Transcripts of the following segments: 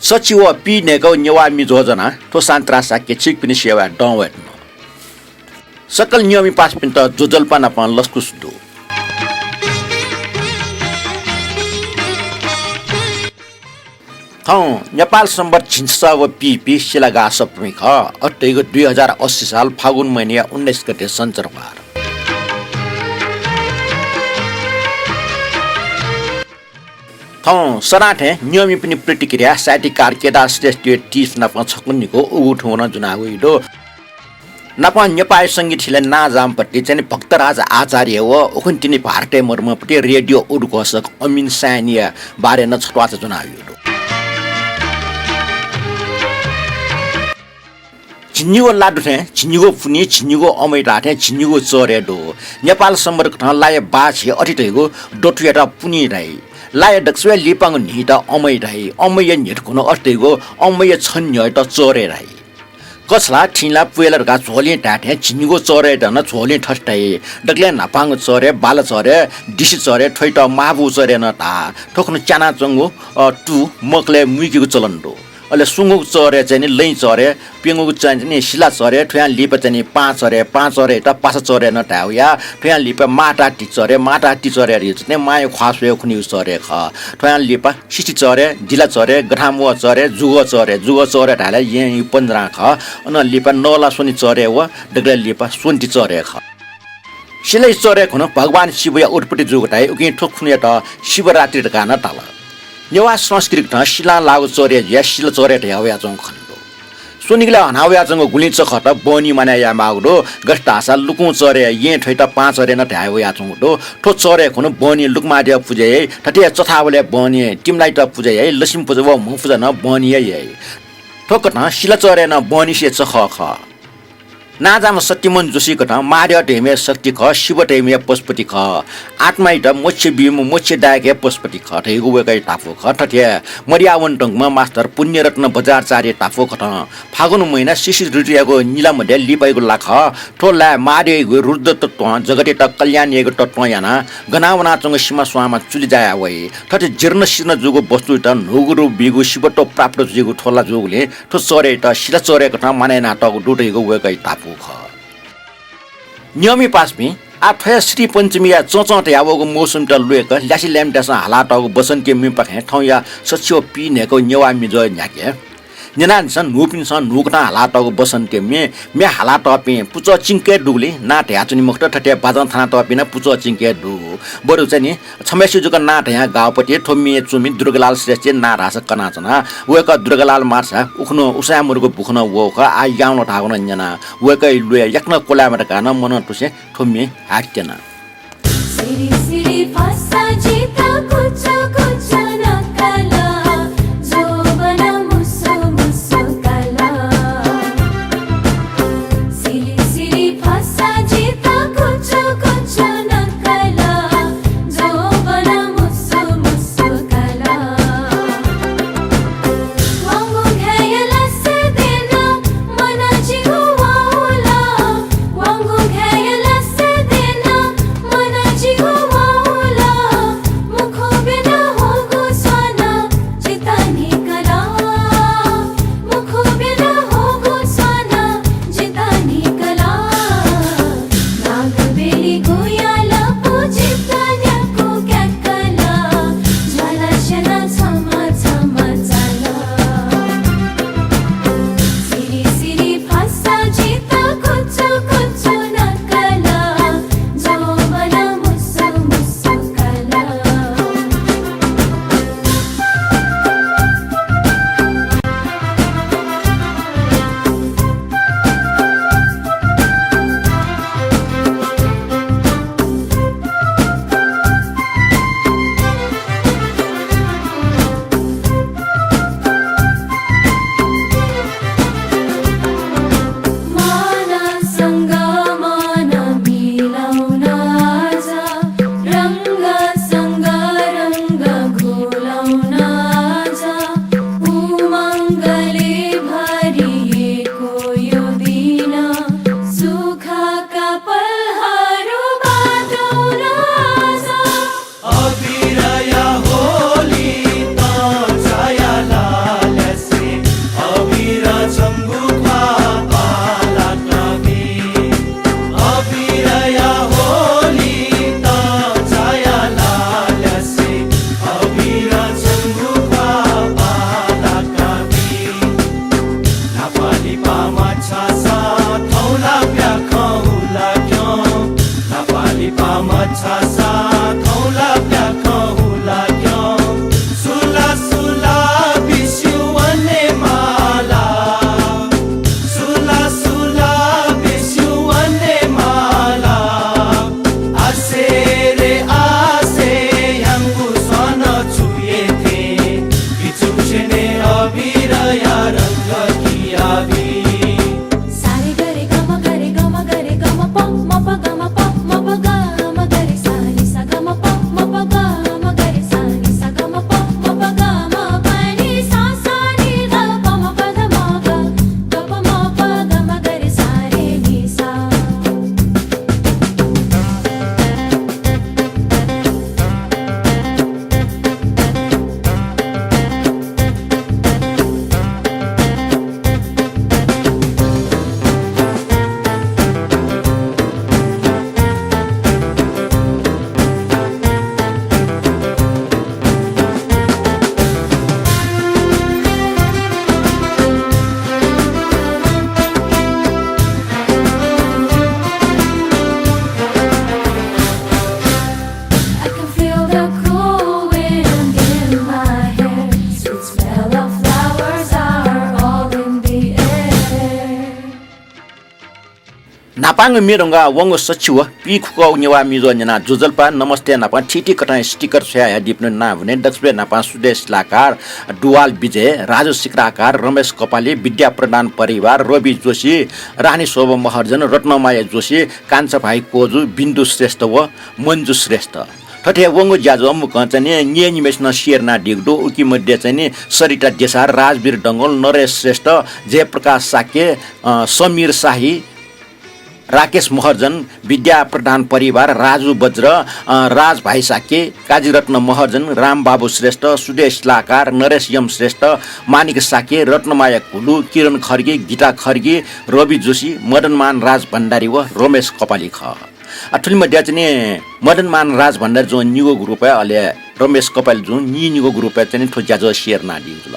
सचिव P नेगौ Newa me जोजना तो सांत्रा साके चिक पिनि सेवा डवेट सकल नियमी पास पिन त जोजलपा नपन लस्कुस दो नेपाल सम्बर छिन्सा व पीपी शिलागा सप्तमी ख अट्टैको 2080 साल फागुन महिना 19 गते सञ्चरबार सराठे नियमी पनि प्रतिक्रिया साहित्यकार केदार श्रेष्ठ टिस नप छकुन्नीको उठुन जुनाउइडो नप नेपाली सङ्गीत हिले नाजामपट्टि चाहिँ भक्तराज आचार्य व उखुन्टिनी भारतीय मर्मपट्टि रेडियो उद्घोषक अमिन सानिया बारे न छटवाच जुनाउइडो छिन्निगो लाडु थे छिन्निगो फुनी छिन्निगो अमैटा थे छिन्निगो चरेडो नेपाल सम्पर्क ठ लाय बाछे अटिटैगो डोटुएटा पुनी राई लाय दक्सवे लिपाङ निटा अमैटाई अमैय निटकुनो अटिटैगो अमैय छन्य त चरे राई कसला ठिला पुएलरका झोले टाटे छिन्निगो चरेटा न झोले ठस्टाई डक्ले नापाङ चरे बाल चरे डिसी चरे ठैट माबु चरे न ता ठोक्नु चाना चंगु टु मकले मुइकीको चलन्दो अहिले सुँगुक चरे चाहिँ नि लै चरे पिङ्गुक चाहिँ नि शिला चरे ठुया लिप चाहिँ नि पाँच चरे त पाँच चरे न टाउ या ठुया लिप माटा टी चरे चरे चाहिँ मायो ख्वासो खुनि चरे ख ठुया लिप सिसी चरे ढिला चरे ग्रामो चरे जुगो चरे ढाले यही 15 ख अन लिप नला सोनी चरे व डगले लिप सोन्टी चरे ख सिलै चरे खुन भगवान शिव या उटपटी जुगटाइ उकि ठोक्खुने त शिवरात्रि गाना ताल नेवा संस्कृत ठ शिला लागु चरे या शिल चरे ढ्याउया जङ खण्डो सुनिगले हनाउया जङ गुलिच खट बनी माने या मागडो गस्टासा लुकु चरे ये ठैट 5 चरे न ढ्याउया जङ डो ठो चरे खुन बनी लुकमा दिया पुजे ठटे चथावले बनी टिमलाई त पुजे है लसिम पुजे व मु पुजे न बनी है ठोक न शिल चरे न बनी से चख ख नाजाम सत्यमन जोशी कथा मार्य ढेमे शक्ति ख शिव ढेमे पशुपति ख आत्मा ड मोक्ष बिम मोक्ष दायके पशुपति ख ठैगु वेकै टाफो ख ठठे मरियावन टंगमा मास्टर पुण्यरत्न बजारचार्य टाफो ख फागुन महिना शिशिर ऋतुको नीला मध्ये लिपाइको लाख ठोला मार्यको रुद्ध तत्व जगते त कल्याणीको तत्व याना गनावना चंग सीमा स्वामा चुली जाया वइ ठठे जीर्ण शीर्ण जुगो वस्तु त नोगुरु बिगु शिवतो प्राप्त जुगु ठोला जुगले ठो चरे त शिला चरे कथा माने नाटक डुटेको वेकै टाफो नियमी पासमी आफया श्री पञ्चमी या चोचोट यावको मौसम त लुएक ल्यासी ल्याम्टास हालाटको बसन्ती मिपखे ठौ या सच्यो पिनेको नेवा मी जो न्याके नेनान सन नुपिन सन नुकना हालाटको बसन्ती मे हालाट पे पुच चिंके डुगले नाट याचुनी मुक्त ठटे बाजन थाना त पिना पुच चिंके डु बरु चाहिँ नि छमेसु जुका नाट या गाउँपटी ठोमी चुमी दुर्गलाल श्रेष्ठ ना रास कनाचना वेक दुर्गलाल मार्सा उखनो उसा मुरको बुखनो वोक आ याउन ठाउन न्याना वेकै लुए यक्न कोलामर कान मन टुसे ठोमी हाक्तेना सिरी सिरी फसा जिता कुछ कुछ नकला नापाङ मेरंगा वंग सचिव पी खुक नेवा मिजो जना जुजलपा नमस्ते नापा ठिटी कटाइ स्टिकर छया दिप्न ना भने दक्षबे नापा सुदेश लाकार डुवाल विजय राजु सिक्राकार रमेश कपाली विद्या प्रदान परिवार रवि जोशी रानी शोभा महर्जन रत्नमाया जोशी कान्छा भाइ कोजु बिन्दु श्रेष्ठ व मञ्जु श्रेष्ठ ठठे वंगो ज्याजो मुख चाहिँ नियमिमेसन शेरना डिगडो उकी मध्ये चाहिँ सरिता देसार राजवीर डंगोल नरेश श्रेष्ठ जयप्रकाश साके समीर शाही राकेश महर्जन विद्या प्रधान परिवार राजु बज्र राज भाइ साके काजीरत्न महर्जन रामबाबु श्रेष्ठ सुदेश लाकार नरेश यम श्रेष्ठ मानिक साके रत्नमाया कुलु किरण खर्गे गीता खर्गे रवि जोशी मदनमान राज भण्डारी व रमेश कपाली ख ठुली मध्ये चाहिँ मदनमान राज भण्डारी जो निगो ग्रुप है अहिले रमेश कपाली जो निगो ग्रुप है चाहिँ ठो ज्याजो शेयर नाडी ल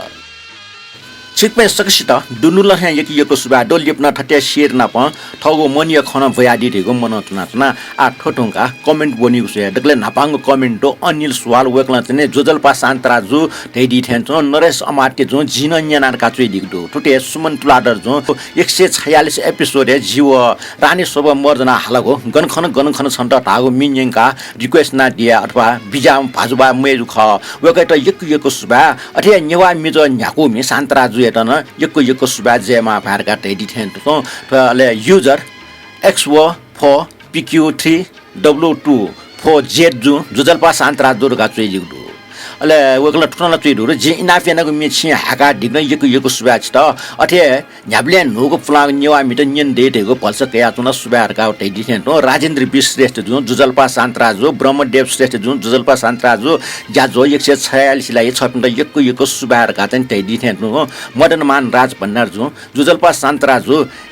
छिकमै सकसित दुनुल यकी यको सुबा डोल लिप्न ठट्या शेर नाप ठगो मनिया खन भयाडी रेगो मन चुना आ ठोटुङका कमेन्ट बनिगु छ डकले नापाङ कमेन्ट दो अनिल सुवाल वेकला चाहिँ जोजलपा शान्तराजु ढेडी थेन जो नरेश अमाटे जो जिन न्यानार काचुइ दिगदो ठुटे सुमन तुलाडर जो 146 एपिसोड जीव रानी शोभा मर्जना हालगो गनखन छन्त ढागो मिन्यङका रिक्वेस्ट ना दिया अथवा बिजाम भाजुबा मेजु ख वेकै त यको सुबा अथे नेवा मिजो न्याको मि शान्तराजु एटन यको सुबा जेमा भारका ढेडी थेन तो ले युजर XO4PQ3W2 4Z जुजलपा शान्तराज दुर्गा चुइ दिगदो अले वेकला टुटला चुइदुर जे इनाफेनाको मेछि हाका दिग्न यको सुबा छ त अथे न्याब्ले नोको फुलाङ नेवा मिट न्यन देटेको पल्स कया चुना सुबाहरुका ढेडी थेन तो राजेन्द्र बि श्रेष्ठ जो जुजलपा शान्तराज ब्रह्मदेव श्रेष्ठ जो जुजलपा शान्तराज ज्याजो 146 लाई छपिन यको सुबाहरुका चाहिँ ढेडी थेन हो मदनमान राज भण्डार जो जुजलपा शान्तराज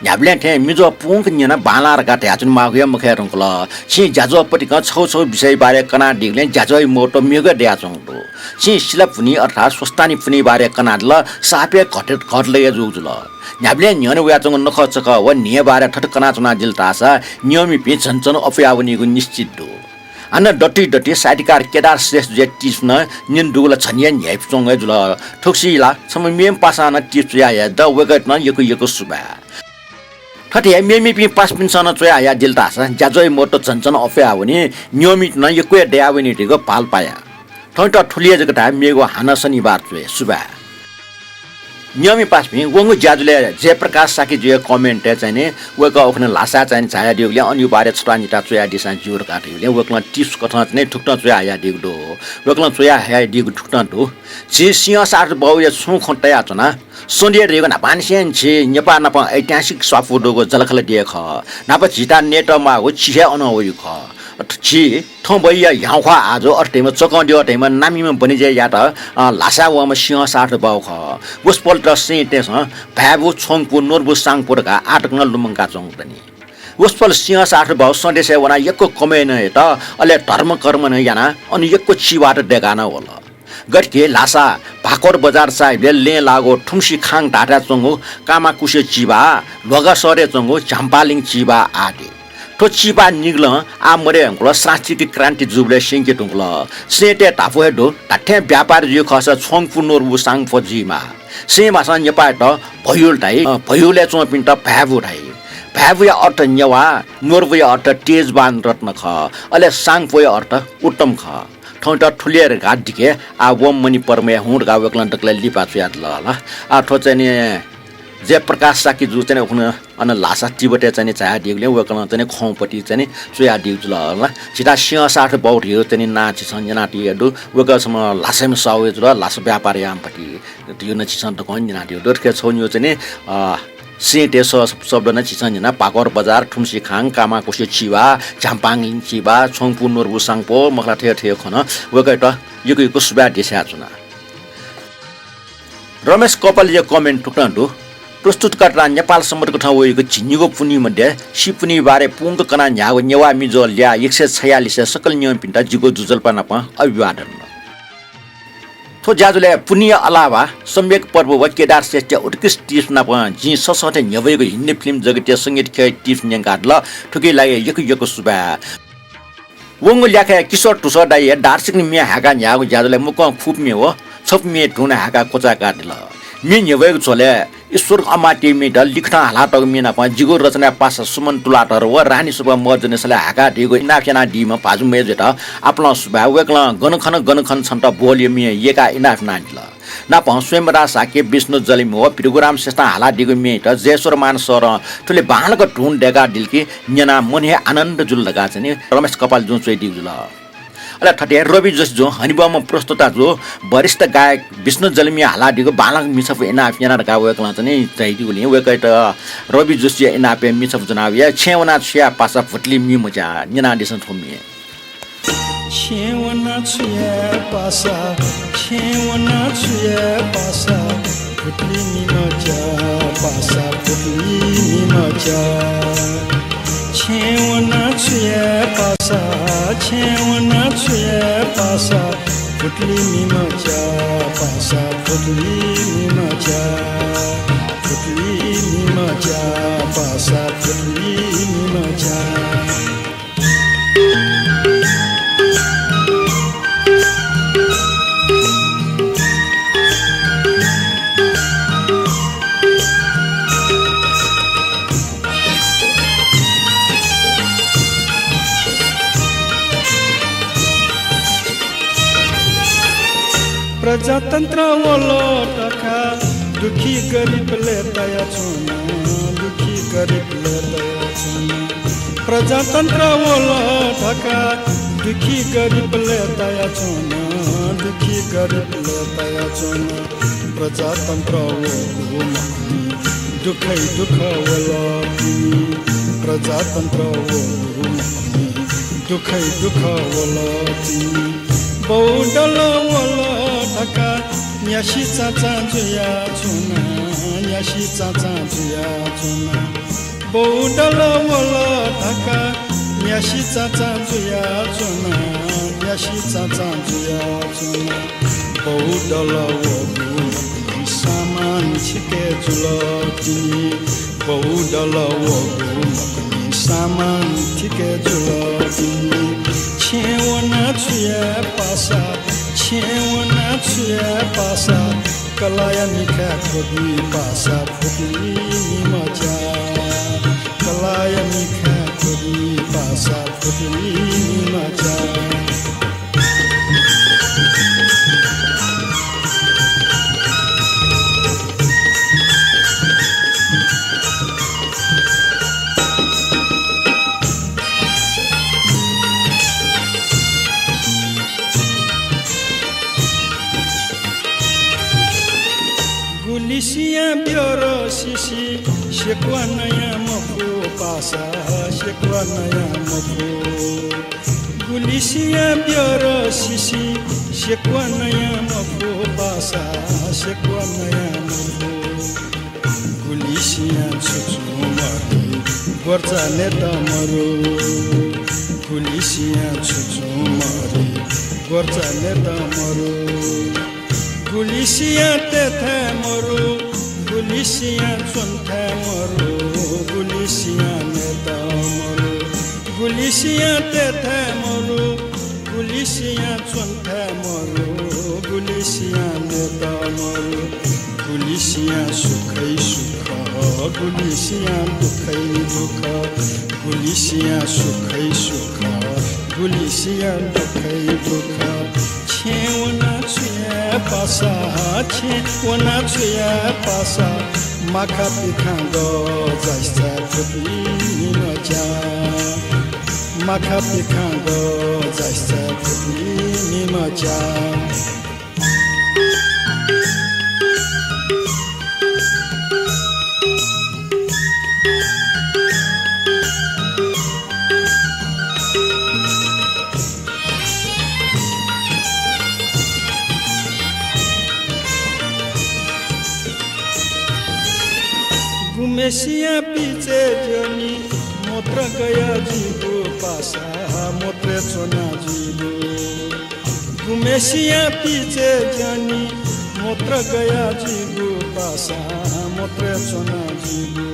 न्याब्ले थे मिजो पुङ न्यना बालारका त्याचुन मागया मुखे रंकल छि ज्याजो पटिक छौ विषय बारे कना दिगले ज्याजो मोटो मेगा द्याचङ छि सिलपुनी अर्थात स्वस्तानी पुनी बारे कनाडल सापे घटले जुजुल न्याब्ले न्यन व्याचङ नखचक व निय बारे ठटकना चुना जिल्तासा नियमी पि झन्चन अफयावनीको निश्चित दो अन डटी साइडकार केदार श्रेष्ठ जे टिस्न निन दुगला छनिया न्याइपचङ जुल ठुक्सीला सम मेम पासाना टिप्स या द वेगट न यको सुबा ठटे मेमी पि पास पिनसन चोया या जिल्तासा ज्याजोय मोटो झन्चन अफयावनी नियमित न यको ड्यावनी दिगो पाल पाया ठोट ठुलिया जगटा मेगो हाना शनिबार चुए सुबा नियमी पासमी वंगु ज्याजुले जयप्रकाश साकी जे कमेन्ट चाहिँ वेका ओखन लासा चाहिँ छाया दिगले अनि बारे छटानिटा चोया दिसा जुर काटिले वेकला टिप्स कथा चाहिँ ठुक्न चोया या दिगदो वेकला चोया या दिग ठुक्न दो जे सिंह सार बाउ या छु खटया चना सोन्डिया रेगो ना पानसेन छि नेपा नपा ऐतिहासिक सफुडोको झलखल दिएख नापा झिटा नेटमा हो छिया अनहोइ ख छि ठोबैया याखा आज अर्टेमा चकन्डियो अर्टेमा नामीमा बनिजे या त लासा वमा सिंह साठ बाउ ख वसपल्ट सेटेस भाबु छोङपु नोरबु साङपुरका आटकन लुमङका चौतनी वसपल सिंह साठ बाउ सन्देश वना यको कमेन त अले धर्म कर्म न याना अनि यको चिबाट देगाना होला गटके लासा भाकोर बजार साहिबले ले लागो ठुम्सी खाङ ढाटा चंगो कामाकुसे चिबा लगा सरे चंगो झम्पालिङ चिबा आदि तो चिबा निग्ल आ मरे हंगलो सांस्कृतिक क्रान्ति जुबले सिंके टुंगलो सेटे टाफो हेडो टाठे व्यापार जो खस छोङपु नोरबु साङफो जिमा से मासा नेपाट भयुले चोपिन त भाबु ढाइ भाबुया अर्थ नेवा नोरबुया अर्थ तेजबान रत्न ख अले साङफोया अर्थ उत्तम ख ठौट ठुलिएर घाट दिके आ वम मनि परमे हुड गा वेकलन टकले लिपा छयात ल आ ठो चाहिँ जय प्रकाश साकी जु चाहिँ उखन अन लासा टिबटे चाहिँ छाया दिगले वेकलन चाहिँ खौपटी चाहिँ छया दिग ल छिटा सिंह साठ बहुत हियो चाहिँ नाची संजना टियडु वेकसम लासेम सावे जुल लास व्यापार यामपटी त्यो न छिसन त कोन जना दियो दोर्खे छोन्यो चाहिँ सेटे शब्द न छिसन पाकोर बजार ठुम्सी खाङ कामाकुसे चिवा झाम्पाङ चिवा छोङपु नोरबु साङपो मखला ठे खन वेकै त यको सुबा देशा चुना रमेश कपाल जे कमेन्ट टुक्रान्डु प्रस्तुतकर्ता नेपाल सम्बन्धको ठाउँ वएको झिन्निगो पुनी मध्ये सिपुनी बारे पुङ्क कना न्यागो नेवा मिजो ल्या 146 सकल नियम पिन्टा जिगो जुजलपा नप अभिवादन थो ज्याजुले पुनिया अलावा सम्यक पर्व व केदार श्रेष्ठ उत्कृष्ट टिप्स नप जि ससटे न्यवएको हिन्दी फिल्म जगतीय संगीत खे टिप्स न्यागाडल ठुकै लागे यको सुबा वंगु ल्याखे किशोर टुसर दाइ दार्सिक मिया हाका न्यागो ज्याजुले मुक खुपमे हो छपमे ढुना हाका कोचा काटल मि न्यवएको छोले ईश्वर अमाटी मेटा लिखना हालाटक मिना प जिगो रचना पासा सुमन तुलाटर व रानी सुबा मर्जनेसले हाका दिगो इनाफेना दिमा पाजु मेजेटा आपला सुबा वेकला गनखन छन्त बोलियो मि येका इनाफ नान्ल ना प स्वयंरा साके विष्णु जलिम हो प्रोग्राम सेस्ता हाला दिगो मेट जेश्वर मान सर तुले बाणको ढुन डेगा दिलकी न्यना मने आनन्द जुल लगा छनि रमेश कपाल जुन चाहिँ दिगुल अला ठटे रवि जस जो हनिबामा प्रस्तुता जो वरिष्ठ गायक विष्णु जलिमिया हालाडीको बालक मिसफ एनाफ याना गावेकला चाहिँ चाहिदिगुले वेकैट रवि जस एनापे मिसफ जनाविया छेवना छिया पासा फुटली मि मजा न्यना दिसन थोमी छेवना छिया पासा फुटली मि मजा पासा फुटली मि मजा छेवना छिया पासा फुटली मि मजा पासा फुटली मि मजा पासा फुटली मि मजा प्रजातन्त्र ओलटका दुखी गरिबले दया छुन दुखी गरिबले दया छुन प्रजातन्त्र ओलटका दुखी गरिबले दया छुन दुखी गरिबले दया छुन प्रजातन्त्र ओ दुखै दुख ओलटी प्रजातन्त्र ओ दुखै दुख ओलटी बौडल ओलटका न्यासी चाचा जुया छुना न्यासी चाचा जुया छुना बौडल ओलटका न्यासी चाचा जुया छुना न्यासी चाचा जुया छुना बौडल ओ सामान छिके जुलती बौडल ओ सामान छिके जुलती छेवना छुया पासा कलाया मिखा खोदी पासा फुटली मि मजा कलाया मिखा खोदी पासा फुटली मि मजा गुलिसिया ब्योरो सिसी शेक्वा नयाँ मफु पासा शेक्वा नयाँ मफु गुलिसिया ब्योरो सिसी शेक्वा नयाँ मफु पासा शेक्वा नयाँ मफु गुलिसिया छुछु मरी गोर्चा नेता मरु गुलिसिया छुछु मरी गोर्चा नेता मरु गुलिसिया तेथे मरु गुलिसिया चुन्थे मरु गुलिसिया नेता मरु गुलिसिया तेथे मरु गुलिसिया चुन्थे मरु गुलिसिया नेता मरु गुलिसिया सुखै सुख गुलिसिया दुखै दुख गुलिसिया सुखै सुख गुलिसिया दुखै दुख छेवना छुया पासा माखा पिखा गो जैसा फुटली मि मजा माखा पिखा गो जैसा फुटली मि मजा गुमेसिया पीछे जनी मोत्र गया जीवो पासा मोत्रे चोना जीवो गुमेसिया पीछे जनी मोत्र गया जीवो पासा मोत्रे चोना जीवो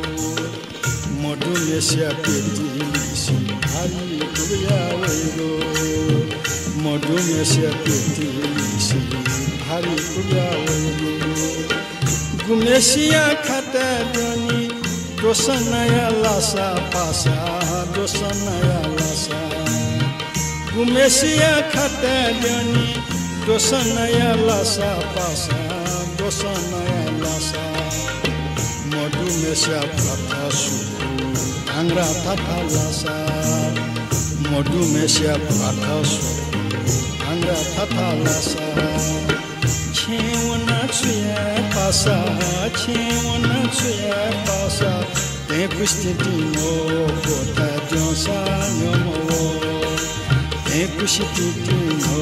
मधुमेसिया पेटी लिसी भारी कुया वैरो मधुमेसिया पेटी लिसी भारी कुया वैरो गुमेसिया खाता जनी दोसनया लासा पासा दोसनया लासा गुमेसिया खाता जनी दोसनया लासा पासा दोसनया लासा मधुमेसिया खाता सुकु आंग्रा थाथा लासा मधुमेसिया खाता सुकु आंग्रा थाथा लासा छेवना छुया पासा ते कुस्ती नो कोता जोसा न्योमो ते कुस्ती नो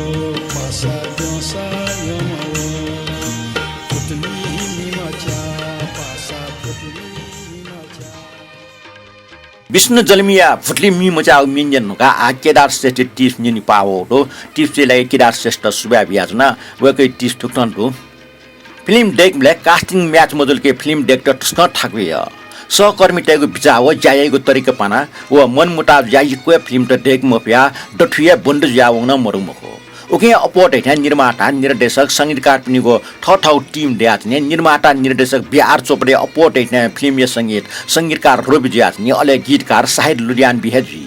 पासा जोसा न्योमो पुतली मिमाचा पासा पुतली मिमाचा विष्णु जलमिया फुटली मी मजा मिन्जन का आ केदार श्रेष्ठ टिप्स नि पावो दो टिप्स लाई केदार श्रेष्ठ सुबा बियाजना वकै टिप्स ठुक्टन दो फिल्म डेक ब्ल्याक कास्टिङ म्याच मजुल के फिल्म डाइरेक्टर टस्क ठाकवे सहकर्मी टाइगो बिचाव जायको तरिका पाना व मनमुटाव जायको फिल्म त डेक मफिया डठुया बन्द जावङ न मरुमखो ओके अपोट है निर्माता निर्देशक संगीतकार पिनिको ठठाउ टिम द्याच्ने निर्माता निर्देशक बिआर चोपडे अपोट है फिल्म संगीतकार रोबी ज्याच्ने अले गीतकार साहिद लुधियान बिहेजी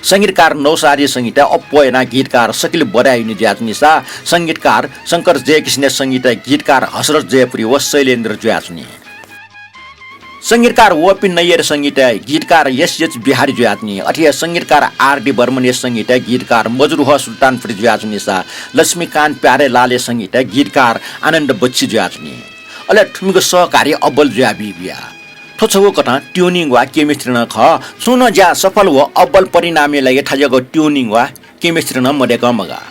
संगीतकार नौसारी संगीत अपोयना गीतकार सकिल बराइनी ज्याच्निसा संगीतकार शंकर जयकृष्ण संगीत गीतकार हसरत जयपुरी व शैलेन्द्र ज्याच्ने संगीतकार वपी नैयर संगीत गीतकार एस बिहारी ज्याच्ने अठिया संगीतकार आर.डी. बर्मन संगीत गीतकार मजरूह सुल्तानपुरी ज्याच्निसा लक्ष्मीकान्त प्यारे लाले संगीत गीतकार आनन्द बच्ची ज्याच्ने अले ठुमीको सहकारी अब्बल ज्याबी बिया ठोछको कथा ट्युनिङ वा केमिस्ट्री न ख सुन ज्या सफल व अब्बल परिणामी लागि ठजको ट्युनिङ वा केमिस्ट्री न मडेका मगा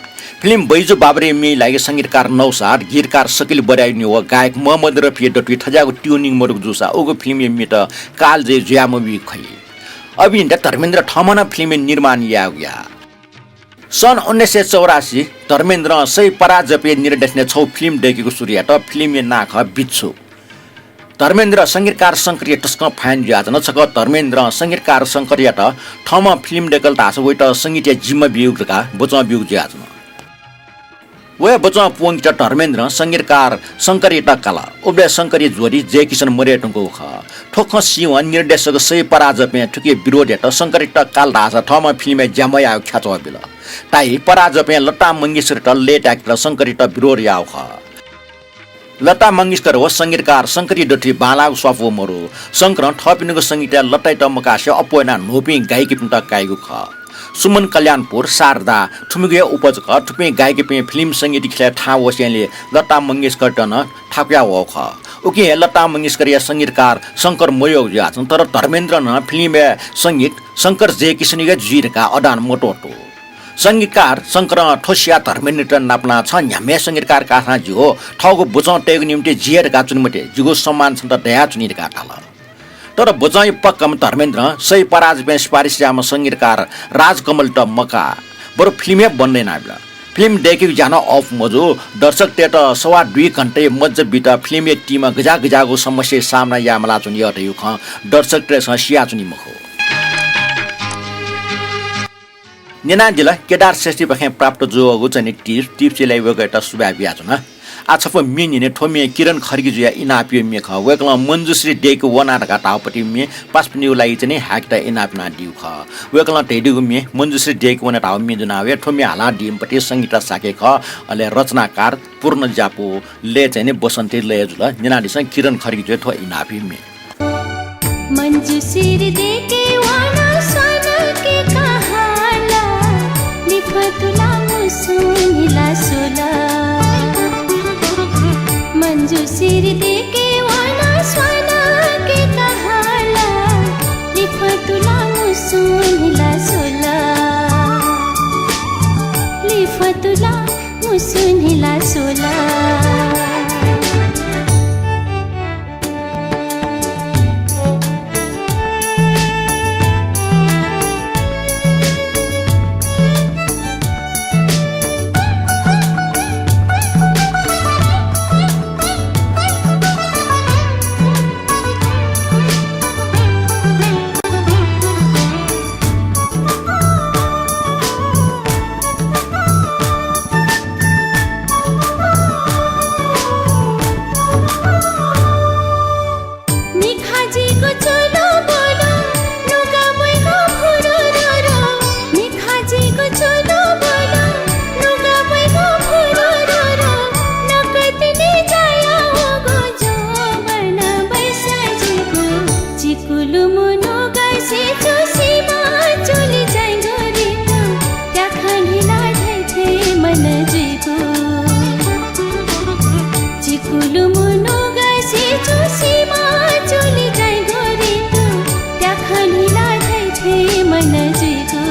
फिल्म बैजु बाबरे मी लागि संगीतकार नौसार गीतकार सकिल बराइनी व गायक मोहम्मद रफी डटुई ठजाको ट्युनिङ मरुक जुसा ओगो फिल्म मिट काल जे ज्यामबी खै अभिनेता धर्मेन्द्र ठमन फिल्म निर्माण याग्या सन् 1984 धर्मेन्द्र सही पराजपे निर्देशने छौ फिल्म डेकेको सूर्य त फिल्म नाख बिच्छु धर्मेन्द्र संगीतकार शंकरिया टस्क फाइन ज्याजन छक धर्मेन्द्र संगीतकार शंकरिया त ठम फिल्म डेकल तास वइ त संगीत जिम्मा बिउका बचा बिउ ज्याजन वे बचा पुङ त धर्मेन्द्र संगीतकार शंकरिया टकला उबे शंकरिया जोरी जय किशन मरेटको ख ठोक सिव निर्देशक सही पराजपे ठुके विरोध त शंकरिया टकाल राजा ठम फिल्म ज्यामया ख्याचो बिल ताई पराजपे लता मंगेशकर त लेट एक्टर शंकरिया त विरोध याव ख लता मंगेशकर व संगीतकार शंकरी डठी बालाग स्वाफो मरो शंकर थपिनको संगीत लटाइ टमकासे अपोयना नोपी गायकी पिन्ट गायको ख सुमन कल्याणपुर शारदा ठुमिगे उपजक ठुपे गायकी पे फिल्म संगीत खेला ठा वस्याले लता मंगेशकर टन ठाक्या हो ख ओके लता मंगेशकर या संगीतकार शंकर मयो ज्याछन् तर धर्मेन्द्र न फिल्म संगीत शंकर जयकिशनका जिरका अडान मोटोटो संगीतकार शंकर ठोसिया धर्मेन्द्र नाप्ला छ न्यामे संगीतकार काथा जियो ठगो बुझाउ टेग निम्ति जिएर गाचुनमटे जिगो सम्मान छ त दया चुनिर काटाल तर बुझाइ पक्कम धर्मेन्द्र सही पराजपे सिफारिस जाम संगीतकार राजकमल त मका बरु फिल्मै बन्दैन आबला फिल्म डेके जान अफ मजो दर्शक टेट 2.5 घण्टे मज्ज बिता फिल्म टीम गजागजाको समस्या सामना यामला चुनि अटयु ख दर्शक टे सिया चुनि मखो नेना जिल्ला केदार श्रेष्ठी बखे प्राप्त जोगो चाहिँ टिप्स लाई वगैटा सुबा बियाजना आछफ मिनिने ठोमे किरण खर्गी जुया इनापियो मेख वेकल मन्जुश्री डेको वनारका टापटी मे पासपनिउ लागि चाहिँ हाक्टा इनापना दिउ ख वेकल टेडिगु मे मन्जुश्री डेको वना टाउ मे जुनावे ठोमे हाला डिमपटी संगीत साके ख अले रचनाकार पूर्ण जापो ले चाहिँ बसन्ती ले जुल नेनादिस किरण खर्गी जुया ठो इनापि मे मन्जुश्री डेके वना सन के कहाला लिफतुला मुसुनिला सुला मंजूश्री देके वाला स्वाना के कहाला लिफतुला मुसुनिला सुला लिफतुला मुसुनिला सुला चुसी चुसीमा चुली जाइ गरेको त्याखनुला धैथे मन जुइगो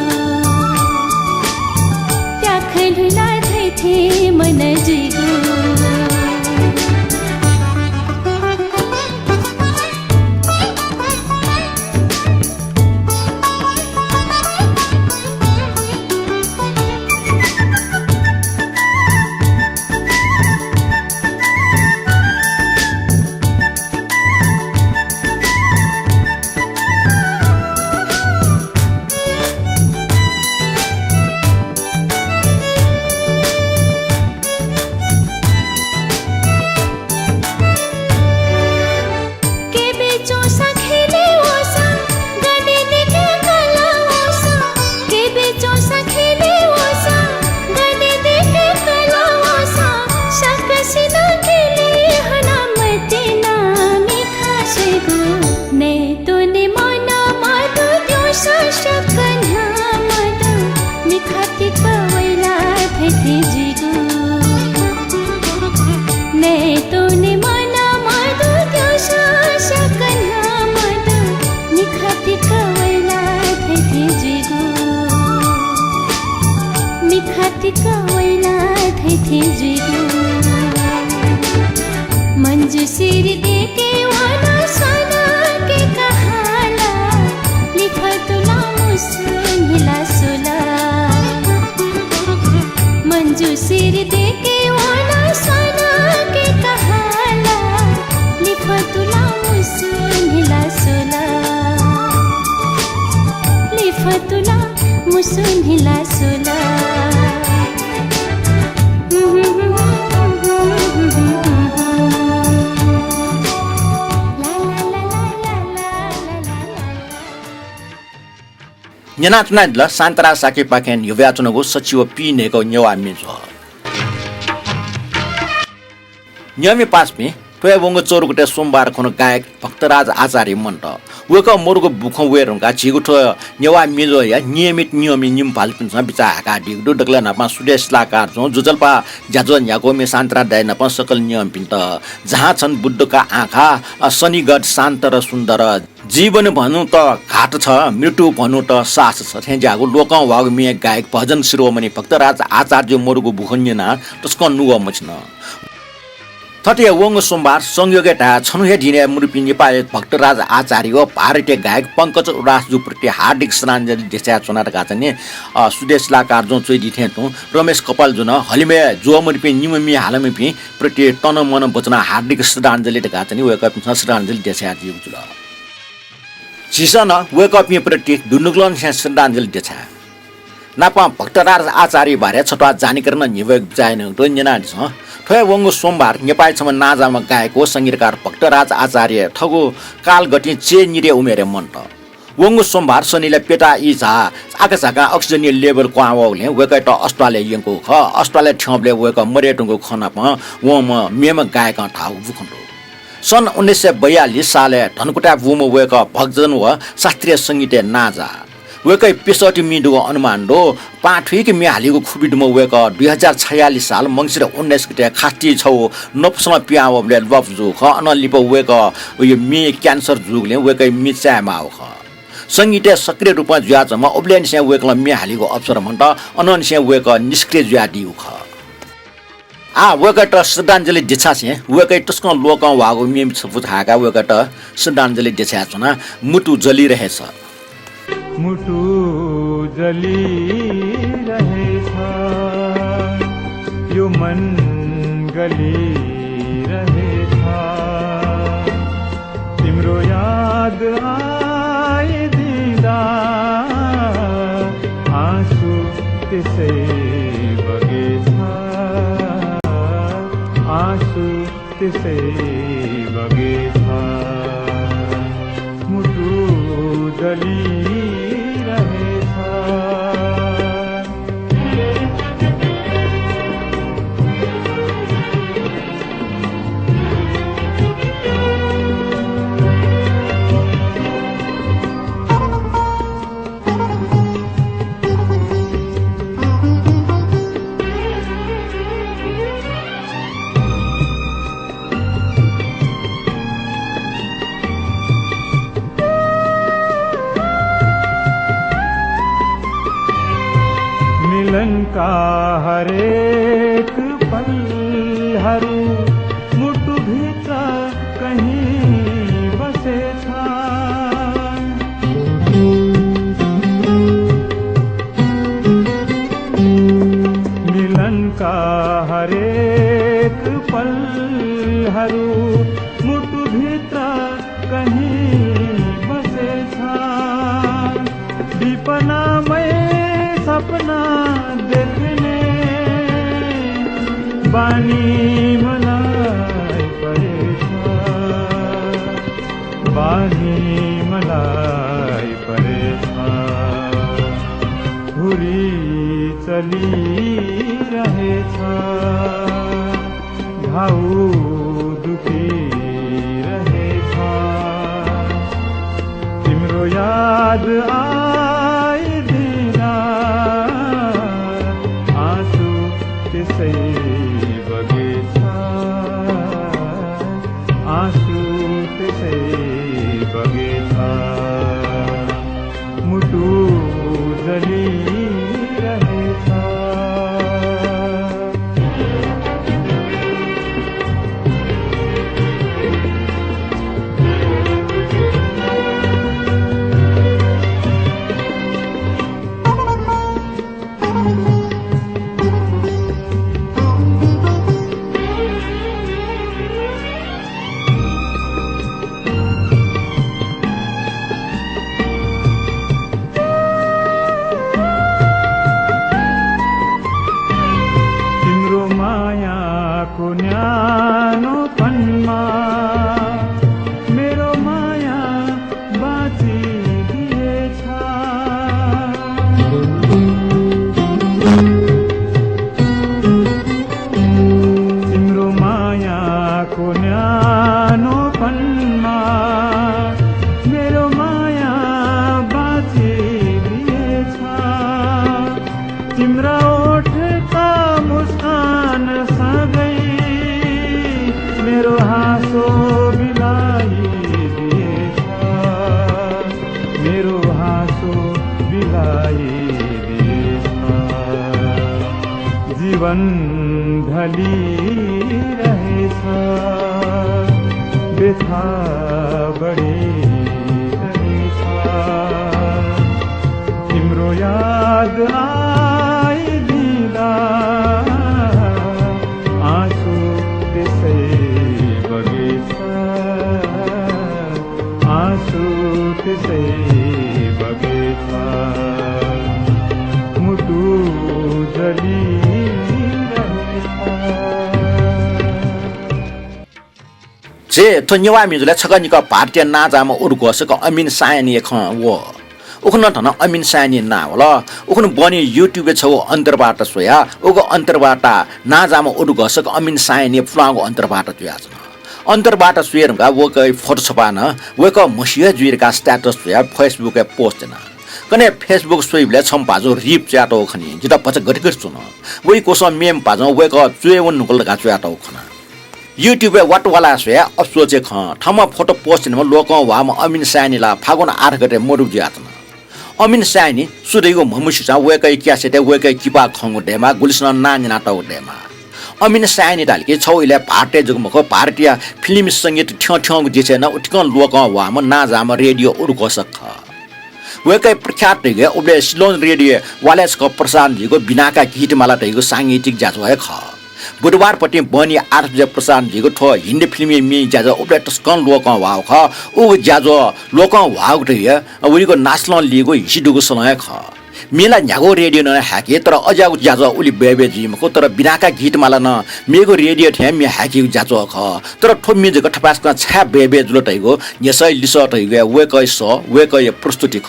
त्याखनुला धैथे मन जुइगो मंजू सिर देके वाला साना के कहाला लिफतुला मुसुनिला सुला मंजू सिर देके वाला साना के कहाला लिफतुला मुसुनिला सुला लिफतुला मुसुनिला सुला Nyanatnadla Santara Saki Paken Yuviatunago Sachiwa P Nego Newa Me Jho. Nyami Pasmi, Pue Wongo Chorukute Sumbar Kono Gaek, Paktaraj Azari Monta. Weka Morgo Bukon Werunga, Chiguto, Newa Me Jho ya, Niemit Nyomi Nimpalpin Sabita Akadi, Dudaklan upon Sudesh Lakar, Juzalpa, Jazon Yagomi Santara Dine upon Circle Nyom Pinta, Zahatsan Buddaka Aka, a sunny god Santara Sundara. जीवन भन्नु त घाट छ मृत्यु भन्नु त सास छ थेन्जागु लोकं वाग्मी गायक भजन शिरोमणि भक्तराज आचार्य मोरगु भुखन्यना तस्को नुव मछन थटे वंग सोमबार संयोगे ढा छनुहे ढिने मुरुपि नेपाली भक्तराज आचार्य भारतीय गायक पंकज उरासजु प्रति हार्दिक श्रद्धाञ्जली देशा चुनार गाचने सुदेश लाकार जो चोइ दिथे त रमेश कपाल जुन हलिमे जो मुरुपि निममि हालमे पि प्रति तन मन बचना हार्दिक श्रद्धाञ्जली गाचने वेक श्रद्धाञ्जली देशा दिउ जुल Sisa na wake up me pretty Dunuglon श्रद्धाञ्जली देछ नापा भक्तराज आचार्य बारे छटवा जानिकर्न निवेक जाइन दोन्जना छ थय वंगो सोमबार नेपालसम्म नाजामा गाएको संगीतकार भक्तराज आचार्य ठगो कालगति चे निरे उमेरे मन्त वंगो सोमबार शनिले पेटा इ झा आकाशका अक्सिजन लेभल को आवले वेकट अस्ट्रेलिया यंको ख अस्ट्रेलिया ठ्याबले वेक मरेटुको खनापा वम मेम गाएका ठाउ बुखन्डो सन् 1942 साले धनकुटा बुमो वेक भक्तजन व शास्त्रीय संगीत नाजा वेकै 65 मिडुको अनुमान दो पाठुक मिहालीको खुबिडमो वेक 2046 साल मंसिर 19 गते खास्टी छौ नपसमा पियावले लफजु ख अनलिप वेक यो मे क्यान्सर जुगले वेकै मिचामा ख संगीत सक्रिय रूपमा ज्याजमा ओब्लेन से वेकल मिहालीको अवसर मन्ट अनन से वेक निष्क्रिय ज्यादिउ ख वेकट श्रद्धाञ्जली दिछा छे वेकै तस्क लोक वागो मिम छपुथाका वेकट श्रद्धाञ्जली दिछा छना मुटु जली रहेछ मुटु जली रहेछ यो मन गली रहेछ तिम्रो याद आइदिँदा आँसु त्यसै बगेछ आँसु त्यसै बगेछ मुटु जली का हरेक पलहरू मुटुभित्र कहीँ बसेछ। मिलनका हरेक पलहरू मुटुभित्र कहीँ बसेछ। विपनामै सपना देख्ने बानी मलाई परेछ। बानी मलाई परेछ। हुरी चलिरहेछ। घाउ दुखिरहेछ। तिम्रो याद आइदिँदा आँसु त्यसै बगेछ। आँसु त्यसै बगेछ। मुटु जलिरहेछ। न्यानोपनमा मेरो माया बाँचिदिएछ। तिम्रो मायाको न्यानोपनमा मेरो माया बाँचिदिएछ। तिम्रा ओठका मुस्कान सँगै मेरो हाँसो बिलाइदिएछ। मेरो हाँसो बिलाइदिएछ। जीवन ढलिरहेछ। व्यथा बढिरहेछ। तिम्रो याद आइदिँदा आँसु त्यसै बगेछ। आँसु त्यसै बगेछ। मुटु जलिरहेछ। जे थो नेवा मिजुले छगनिका भारतीय नाजामा उर्गोसको अमिन सायनी ख वो उखन धन अमिन सायनी ना होला उखन बनि युट्युब छ अन्तरबाट सोया उको अन्तरबाट नाजामा उर्गोसको अमिन सायनी फ्लाङको अन्तरबाट जुया छ। अन्तरबाट सुयरका वकै फोटो छपान वक मसिया जुइरका स्ट्याटस जुया फेसबुक पोस्ट न कने फेसबुक सोइबले छम्पाजो रिप च्याटो खनि जिता पछ गटिगट सुन वइ कोस मेम पाजो वक जुएवन नुकल का च्याटो खना युट्युब वाट वाला सोया अफसोचे ख ठमा फोटो पोस्ट न लोक वाम अमिन सायनीला फागुन 8 गते मरु ज्यातन अमिन सायनी सुदैगो ममुसिसा वकै क्यासेटे वकै किपा खंगु डेमा गुलिसन नानी नाटौ डेमा अमिन सायनी डालके छौइले भारतीय जुगमको भारतीय फिल्म संगीत ठ्यौ ठ्यौ जेछे न उठकन लोक वाम नाजाम रेडियो उर्को सख वकै प्रख्यात गे उबले सिलोन रेडियो वालेसको प्रसाद जीको बिनाका गीतमाला तैगो सांगीतिक जाजो है ख बुधबार पटि बनी 8 बजे प्रसाद जीको ठो हिन्दी फिल्म मी जाजो उबले टस्कन लोक वाव ख उ जाजो लोक वाव तय उलिको नास्लन लिगो हिसिडुगो समय ख मेला न्यागो रेडियो न ह्याके तर अजागु जाजो उली बेबे जिमको तर बिनाका गीतमाला न मेगो रेडियो थे मे ह्याके जाजो ख तर ठो मेजको ठपासका छ्या बेबे जुलो तैगो यसै लिस तैगो वेकै स वेकै प्रस्तुति ख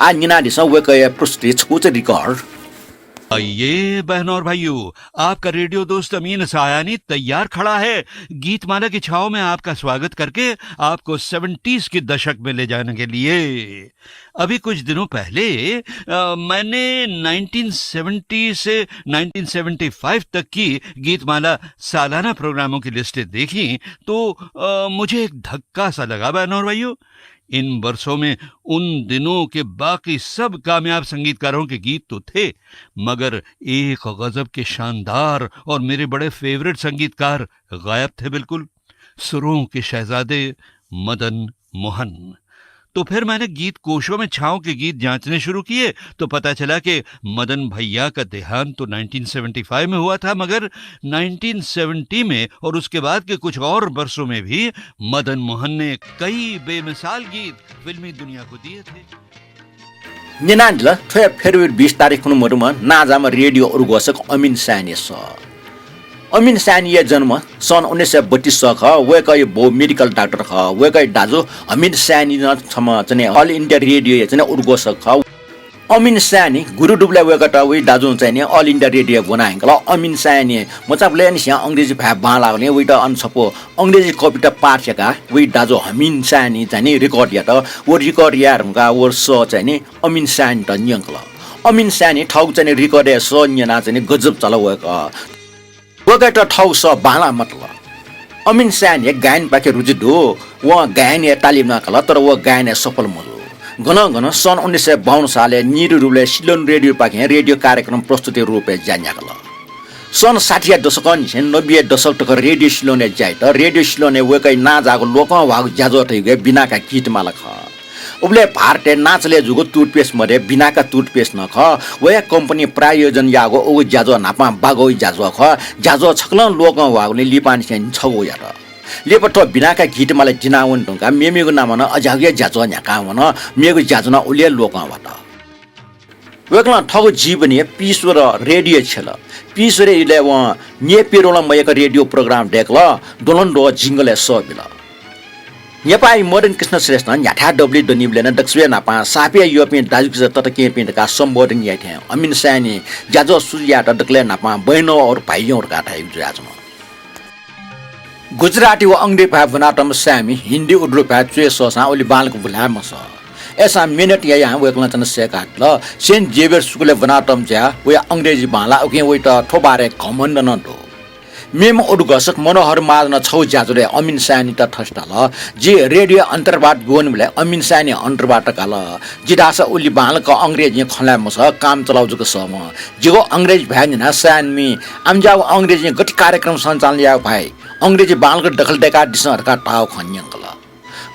आ निना दिस वेकै प्रस्तुति छकुच रिकॉर्ड। ये बहनों और भाइयों, आपका रेडियो दोस्त अमीन सायानी तैयार खड़ा है गीतमाला की छाव में आपका स्वागत करके आपको 70s के दशक में ले जाने के लिए। अभी कुछ दिनों पहले मैंने 1970 से 1975 तक की गीतमाला सालाना प्रोग्रामों की लिस्टें देखी तो मुझे एक धक्का सा लगा बहनों और भाइयों। इन वर्षों में उन दिनों के बाकी सब कामयाब संगीतकारों के गीत तो थे, मगर एक गजब के शानदार और मेरे बड़े फेवरेट संगीतकार गायब थे बिल्कुल, सुरों के शहजादे मदन मोहन। तो फिर मैंने गीत कोशों में छाँव के गीत जांचने शुरू किए तो पता चला कि मदन भैया का देहांत तो 1975 में हुआ था, मगर 1970 में और उसके बाद के कुछ और वर्षों में भी मदन मोहन ने कई बेमिसाल गीत फिल्मी दुनिया को दिए थे। निनांजला फेब्रुअरी 20 तारिख मरुमा नाजामा रेडियो उर्गोसक अमिन सैनी छ। अमिन सैनी जन्म सन् 1932 ख। वेकै बो मेडिकल डाक्टर ख। वेकै दाजु अमिन सैनी चाहिँ अल इन्डिया रेडियो चाहिँ उर्गोसक ख। अमिन सैनी गुरु डुब्ला वेकटा वे दाजु चाहिँ अल इन्डिया रेडियो बनाएंगला अमिन सैनी मतलब नि अंग्रेजी भा बाला भने वेटा अनसपो अंग्रेजी कविता पाठ्यका वे दाजु अमिन सैनी चाहिँ रेकर्ड या त वो रेकर्ड यारका वो स चाहिँ अमिन सैनी त न्यंगला अमिन सैनी ठाउँ चाहिँ रेकर्ड या स न्यना चाहिँ गजब चलावेका वगैटा ठाउँ स बाला मतलब अमिन सैनी गायन पाके रुचि दो वहाँ गायन या तालिम नकला तर वो गायन सफल मजो घन सन् 1952 साले निरु रूपले सिलोन रेडियो पाके रेडियो कार्यक्रम प्रस्तुति रूपे जान्याकला सन् 60 दशक 90 दशक तक रेडियो सिलोने जाय त रेडियो सिलोने वेकै नाजाको लोक भाग जाजो थैगे बिनाका गीत माला ख उबले भारते नाचले जुगो टूथपेस्ट मरे बिनाका टूथपेस्ट न ख वे कंपनी प्रायोजन यागो ओ जाजो नापा बागो जाजो ख जाजो छकलन लोक भागले लिपान सेन छगो यार लेपट बिनाका गीत मलाई जिनावन ढुङ्गा मेमेको नाम न अजागे जाजो न्याका वन मेको जाजो न उले लोक वाट वेकला ठगो जीवनी पीश्वर रेडियो छल पीश्वर इले व ने पेरोला मयका रेडियो प्रोग्राम देखला दोलन दो जिंगले सोबिला नेपाली मोडर्न कृष्ण श्रेष्ठ याठा डब्ल्यू दनिबले न दक्षिण नापा सापिया युरोपियन दाजुक तत के पिनका सम्बोधन याथे अमिन सैनी जाजो सुजिया त दक्ले नापा बहनो और भाइयों का थाइ जाजो गुजराती व अंग्रेजी भाषा बनाटम सामी हिंदी उर्दू भाषा चुए सोसा ओली बालको बुलाम स ऐसा मिनट या यहाँ वेकला चन से काटल सेंट जेवियर स्कूल बनाटम ज्या वे अंग्रेजी बाला ओके वे त ठोबारे घमण्ड न दो मेम उडगसक मनोहर मार्न छौ जाजुले अमिन सैनी त ठस्टाल जे रेडियो अन्तर्वाट गोन भले अमिन सैनी अन्तर्वाट काल जिदास ओली बालको अंग्रेजी खलाम स काम चलाउजुको सम जेगो अंग्रेजी भ्यानिना सैनी आमजाउ अंग्रेजी गति कार्यक्रम सञ्चालन या भाइ अंग्रेजी बालको दखल देका दिसहरुका टाउ खन्यंकल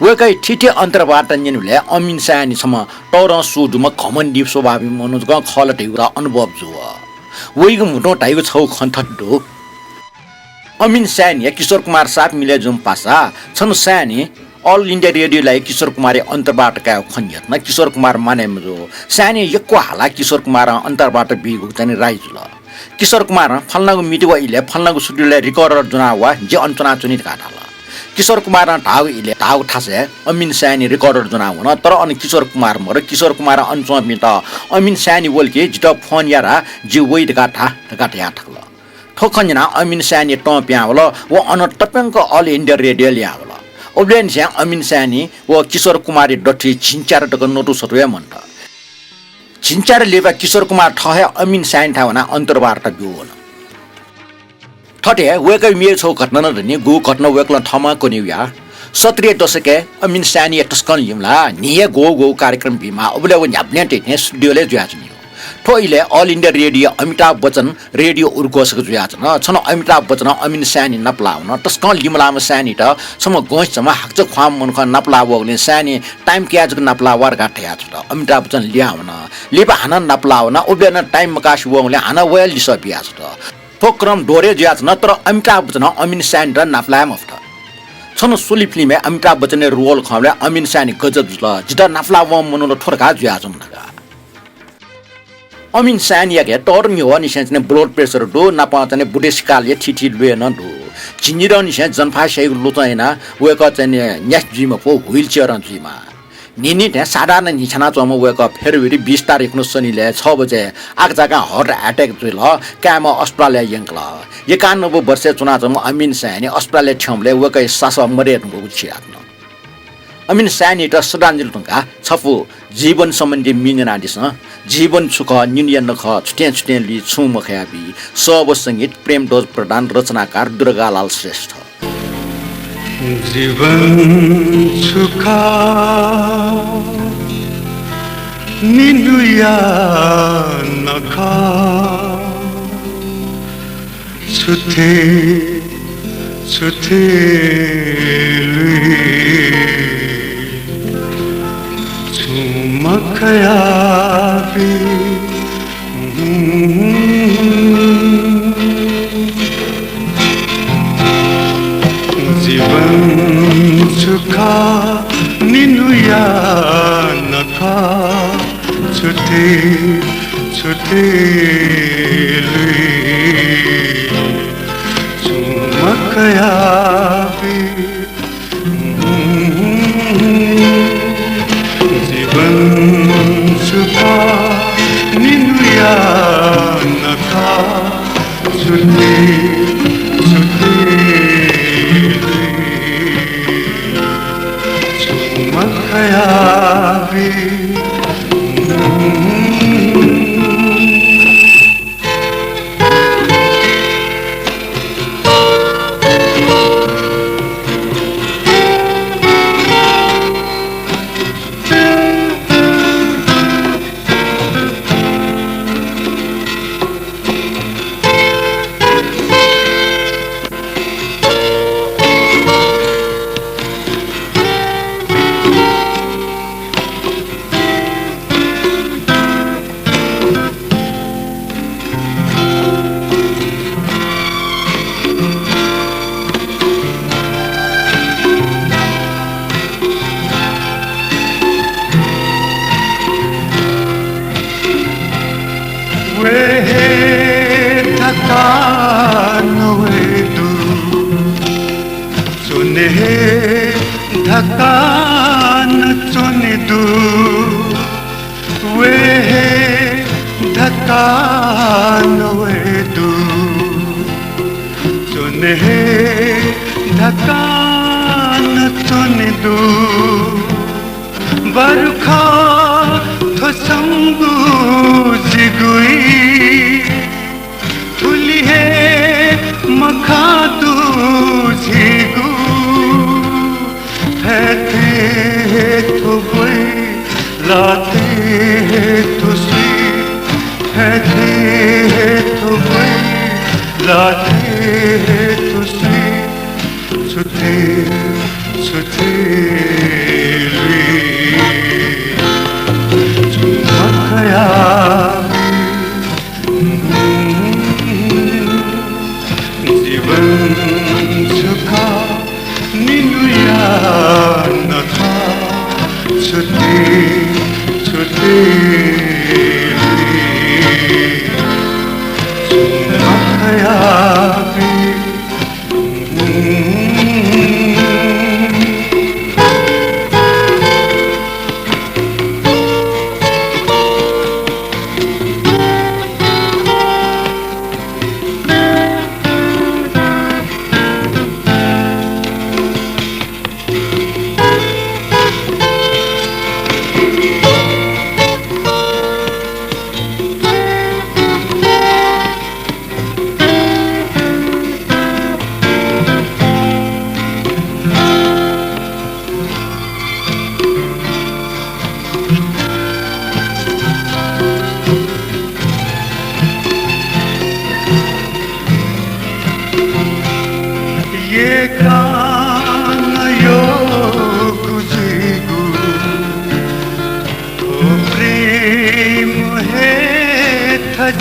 वेकै ठिठे अन्तर्वाट निनले अमिन सैनी सम टौर सुजुम घमण्डी स्वभावी मनोज ग खल ढिउरा अनुभव जुवा वेगु मुटो टाइगो छौ खन्थडो अमिन सैनी किशोर कुमार साथ मिले जुम पासा छन सैनी ऑल इंडिया रेडियो लाई किशोर कुमार अन्तर्वाट का खन्यत न किशोर कुमार माने मजो सैनी यक्को हाला किशोर कुमार अन्तर्वाट बिगु चाहिँ राइजुल किशोर कुमार फल्नाको मिटिवा इले फल्नाको सुडुले रिकर्डर जुनावा जे अन्तना चुनित काटाला किशोर कुमार ढाउ इले ढाउ ठासे अमिन सैनी रिकर्डर जुनाव न तर अनि किशोर कुमार मर किशोर कुमार अन्छो मिट अमिन सैनी बोलके जित फोन यारा जे वइ गाठा गाठया ठला ठोखन्जना अमिन सैनी ट प्यावल व अन टपंक ऑल इंडिया रेडियो ल्यावल ओब्लेन स्या अमिन सैनी व किशोर कुमारी डठी छिन्चार टक नोटु सटुया मन्ट छिन्चार लेबा किशोर कुमार ठहे अमिन सैनी थावना अन्तर्वार्ता गुवन ठटे वेकै मे छौ घटना न धनी गु घटना वेकला ठमा कोनिया 17 दशके अमिन सैनी टस्कन लिमला निये गो गो कार्यक्रम बिमा ओब्ले व न्याप्ने टेक्ने स्टुडियोले जुयाजनी ठोइले All India Radio Amitabh Bachchan radio उर्गोसको जुयाजन छन अमिताभ बच्चन अमिन सैनी नपलाउन टस्कन लिमलाम सैनी त सम गोस सम हक्च ख्वाम मनख नपलावगले सैनी टाइम क्याजको नपलावर गाठया छ अमिताभ बच्चन ल्याउन लेबा हन नपलाउन ओब्ले टाइम मकाश वले हन वेल लिसबिया छ प्रोग्राम डोरे जुयाज न तर अमिताभ बच्चन अमिन सैनी र नपलाम अफ्ट छन सोली फिल्ममा अमिताभ बच्चन रोल खले अमिन सैनी गजब जुल जिता नपलाव मनुल ठोरका जुयाजम नगा अमिन सैनी के टोर मिहो निसेने ब्लड प्रेशर दो नापाचने बुढेसकाल ये ठिठी लुए न दो चिनिर निसे जनफा सही लुतैना वेक चाहिँ नेक्स्ट जिम को व्हील चेयर जिमा निनी थे साधारण निछना चम वेक फेब्रुअरी 20 तारिख नु शनिले 6 बजे आगजाका हार्ट अट्याक जुल काम अस्पताल यंकल 91 वर्ष चुना चम अमिन सैनी अस्पताल ठमले वेकै सास मरे नको छियात्न अमिन सैनी त श्रद्धाञ्जली टुङ्का छफु जीवन सम्बन्धी मिजना दिस जीवन सुख निन्य नख छुट्या छुट्या लि छु मखयाबी सब संगीत प्रेम डोज प्रधान रचनाकार दुर्गालाल श्रेष्ठ जीवन सुखा निनुया नखा सुथे सुथे चुमखया भी जीवन सुखा निनुया नखा छुटे छुटे चुमखया भी जीवन सुखा निनुया नखा छुटे छुटे चुमखया भी धकान चुने दू वे धकान वे दू चुने धकान चुने दू बरखा तो संगू जिगुई तुली है मखा तू जिगू है तो वही लाते तो सी है तो वही लाते तो सी सुते सुते चुमखया जीवन सुखा निनुया नखा छुटे छुटे चुमखया भी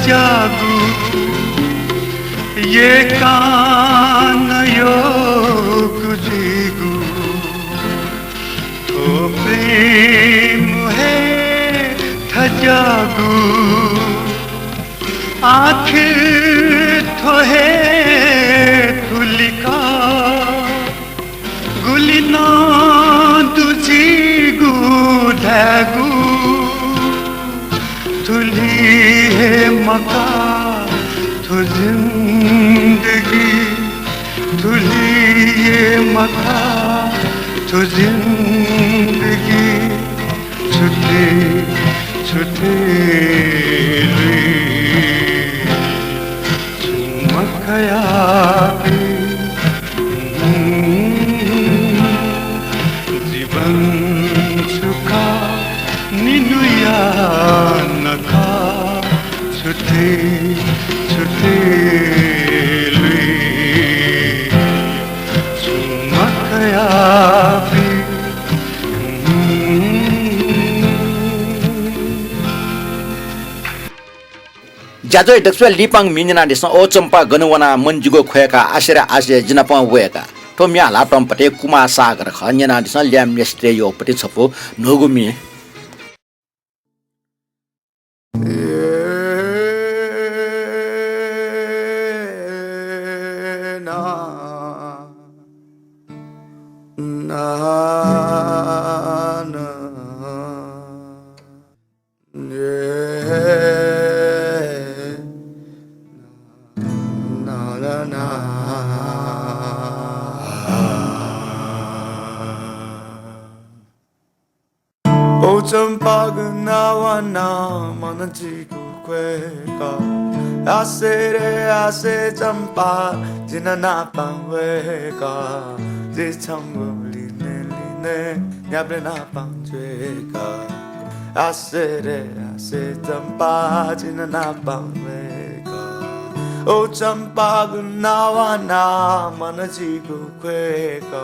जागू ये कान योग जीगू तो प्रेम है था जागू आखिर तो है तुलिका गुलिना तुझीगू धागू तुली है मका तो जिंदगी तुली है मका तो जिंदगी छुटे छुटे चुमखया भी छुका निनुया नका छुटे छुटे lui sumakaya ज्याजो दक्सुया लिपाङ मिनिना देश ओ चम्पा गनुवना मनजुगो खोयका आशरा आशे जिनापा वेका तो म्या लाटम पटे कुमा सागर खन्यना देश ल्याम नेस्टे यो पटे छपो नोगुमी 오전박은 나와 나만은 지구괴가 아세레 아세 잠바 지나 나방 외가 지창고 리네 리네 야브레 나방 죄가 아세레 아세 잠바 지나 나방 외가 오전박은 나와 나만은 지구괴가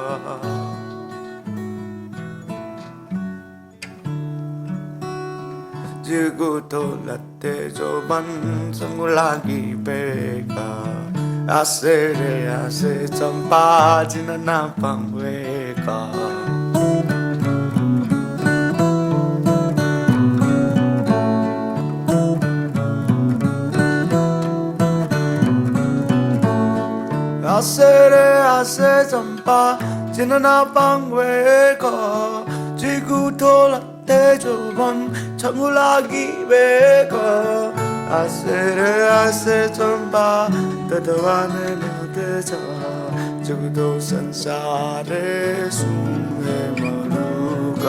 지구도 라떼 조반 선물하기 배가 아세레 아세 점 빠지는 나방 외가 아세레 아세 점 빠지는 나방 외가 지구도 라떼 조반 천물하기 배가 아세레 아세 점바 떠도와는 어디서 저구도 산사레 숨에 머루가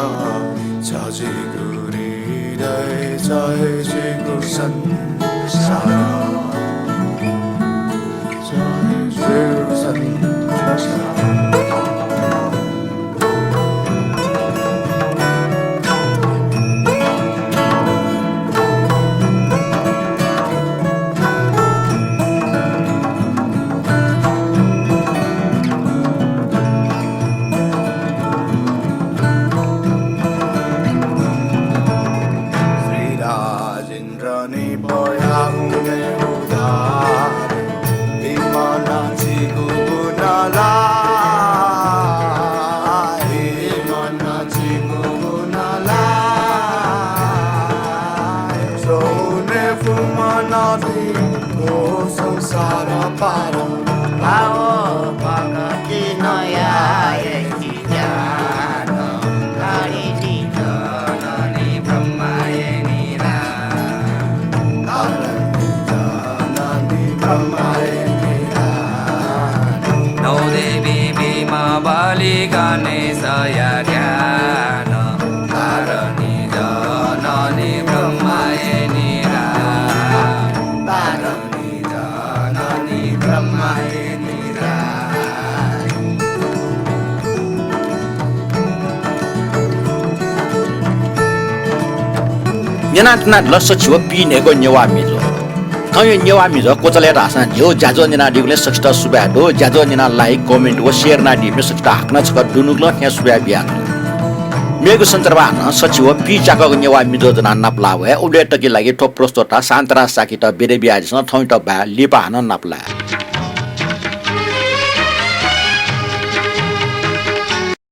저지구리래 저의 지구산 사랑 저의 지구산 사랑 नेना लस छिव पिनेको नेवा मिजो थयो नेवा मिजो कोचले रासन जो ज्याजो नेना दिगले सक्ष्ट सुब्याडो ज्याजो नेना लाइक कमेन्ट व शेयर ना दिमे सक्ष्ट हाक्न छक दुनुग्ल न्या सुब्या बिया मेगु सन्तर्भा न सचिव पि चाको नेवा मिजो जना नपला वे उडे टकी लागि ठो प्रस्तोता शान्तरा साकी त बेरे बिया जसन थौ त बा लिपा हन नपला